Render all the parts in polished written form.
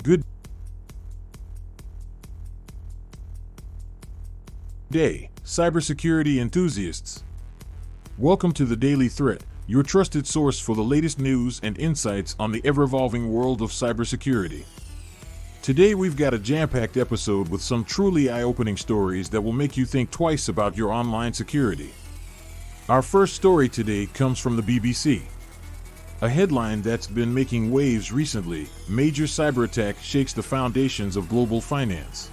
Good day, cybersecurity enthusiasts. Welcome to the Daily Threat, your trusted source for the latest news and insights on the ever-evolving world of cybersecurity. Today we've got a jam-packed episode with some truly eye-opening stories that will make you think twice about your online security. Our first story today comes from the BBC. A headline that's been making waves recently: major cyber attack shakes the foundations of global finance.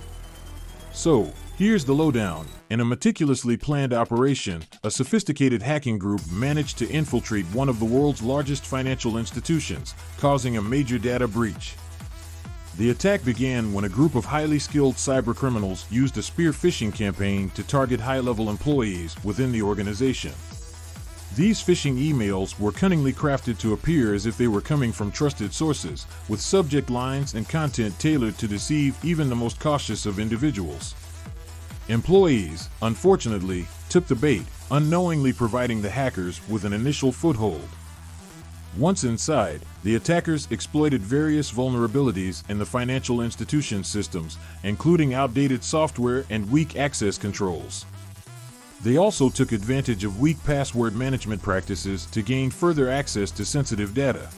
So, here's the lowdown. In a meticulously planned operation, a sophisticated hacking group managed to infiltrate one of the world's largest financial institutions, causing a major data breach. The attack began when a group of highly skilled cybercriminals used a spear phishing campaign to target high-level employees within the organization. These phishing emails were cunningly crafted to appear as if they were coming from trusted sources, with subject lines and content tailored to deceive even the most cautious of individuals. Employees, unfortunately, took the bait, unknowingly providing the hackers with an initial foothold. Once inside, the attackers exploited various vulnerabilities in the financial institution's systems, including outdated software and weak access controls. They also took advantage of weak password management practices to gain further access to sensitive data.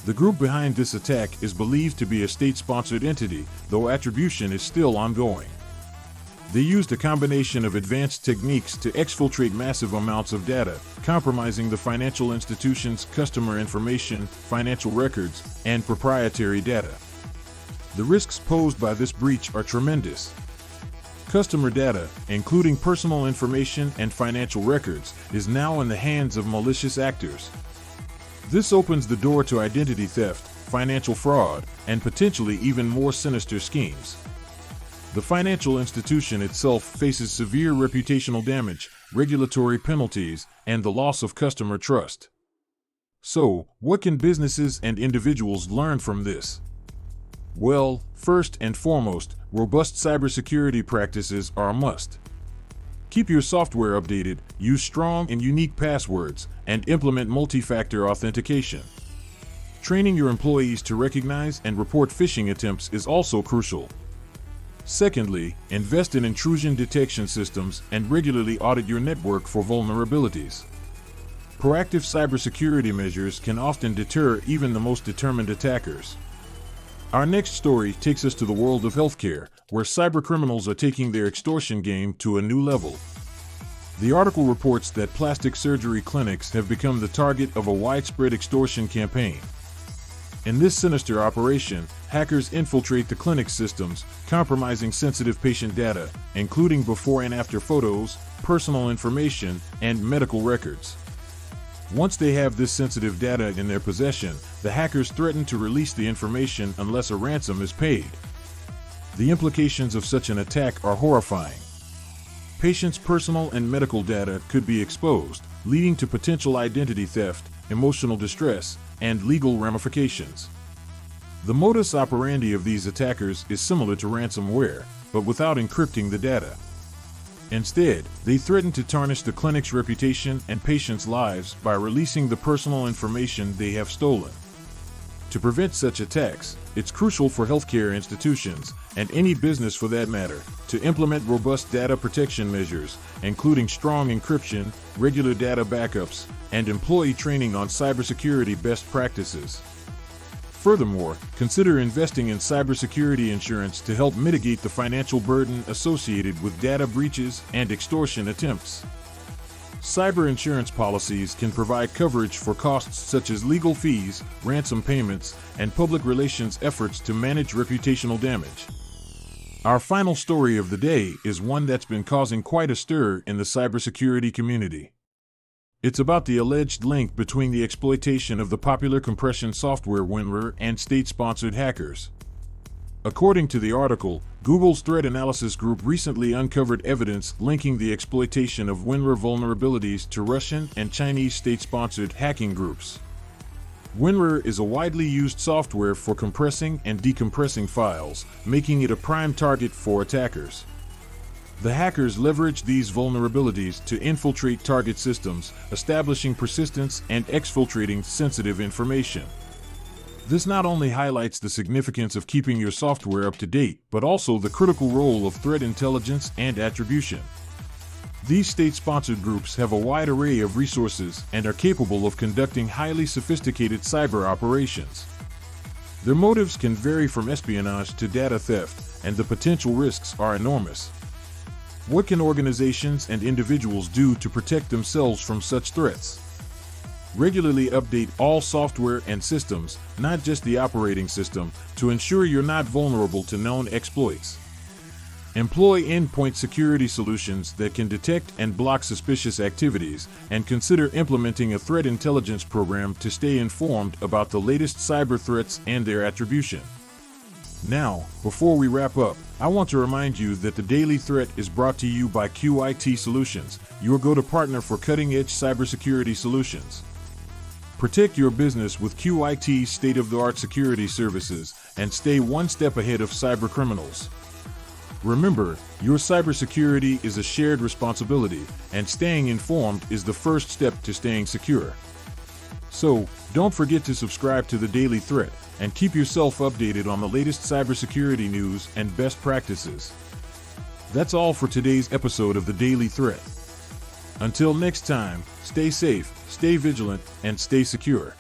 The group behind this attack is believed to be a state-sponsored entity, though attribution is still ongoing. They used a combination of advanced techniques to exfiltrate massive amounts of data, compromising the financial institution's customer information, financial records, and proprietary data. The risks posed by this breach are tremendous. Customer data, including personal information and financial records, is now in the hands of malicious actors. This opens the door to identity theft, financial fraud, and potentially even more sinister schemes. The financial institution itself faces severe reputational damage, regulatory penalties, and the loss of customer trust. So, what can businesses and individuals learn from this? Well, first and foremost, robust cybersecurity practices are a must. Keep your software updated, use strong and unique passwords, and implement multi-factor authentication. Training your employees to recognize and report phishing attempts is also crucial. Secondly, invest in intrusion detection systems and regularly audit your network for vulnerabilities. Proactive cybersecurity measures can often deter even the most determined attackers. Our next story takes us to the world of healthcare, where cybercriminals are taking their extortion game to a new level. The article reports that plastic surgery clinics have become the target of a widespread extortion campaign. In this sinister operation, hackers infiltrate the clinic systems, compromising sensitive patient data, including before and after photos, personal information, and medical records. Once they have this sensitive data in their possession, the hackers threaten to release the information unless a ransom is paid. The implications of such an attack are horrifying. Patients' personal and medical data could be exposed, leading to potential identity theft, emotional distress, and legal ramifications. The modus operandi of these attackers is similar to ransomware, but without encrypting the data. Instead, they threaten to tarnish the clinic's reputation and patients' lives by releasing the personal information they have stolen. To prevent such attacks, it's crucial for healthcare institutions, and any business for that matter, to implement robust data protection measures, including strong encryption, regular data backups, and employee training on cybersecurity best practices. Furthermore, consider investing in cybersecurity insurance to help mitigate the financial burden associated with data breaches and extortion attempts. Cyber insurance policies can provide coverage for costs such as legal fees, ransom payments, and public relations efforts to manage reputational damage. Our final story of the day is one that's been causing quite a stir in the cybersecurity community. It's about the alleged link between the exploitation of the popular compression software WinRAR and state-sponsored hackers. According to the article, Google's threat analysis group recently uncovered evidence linking the exploitation of WinRAR vulnerabilities to Russian and Chinese state-sponsored hacking groups. WinRAR is a widely used software for compressing and decompressing files, making it a prime target for attackers. The hackers leverage these vulnerabilities to infiltrate target systems, establishing persistence and exfiltrating sensitive information. This not only highlights the significance of keeping your software up to date, but also the critical role of threat intelligence and attribution. These state-sponsored groups have a wide array of resources and are capable of conducting highly sophisticated cyber operations. Their motives can vary from espionage to data theft, and the potential risks are enormous. What can organizations and individuals do to protect themselves from such threats? Regularly update all software and systems, not just the operating system, to ensure you're not vulnerable to known exploits. Employ endpoint security solutions that can detect and block suspicious activities, and consider implementing a threat intelligence program to stay informed about the latest cyber threats and their attribution. Now, before we wrap up, I want to remind you that the Daily Threat is brought to you by QIT Solutions, your go-to partner for cutting-edge cybersecurity solutions. Protect your business with QIT's state-of-the-art security services and stay one step ahead of cyber criminals. Remember, your cybersecurity is a shared responsibility, and staying informed is the first step to staying secure. So, don't forget to subscribe to the Daily Threat and keep yourself updated on the latest cybersecurity news and best practices. That's all for today's episode of the Daily Threat. Until next time, stay safe, stay vigilant, and stay secure.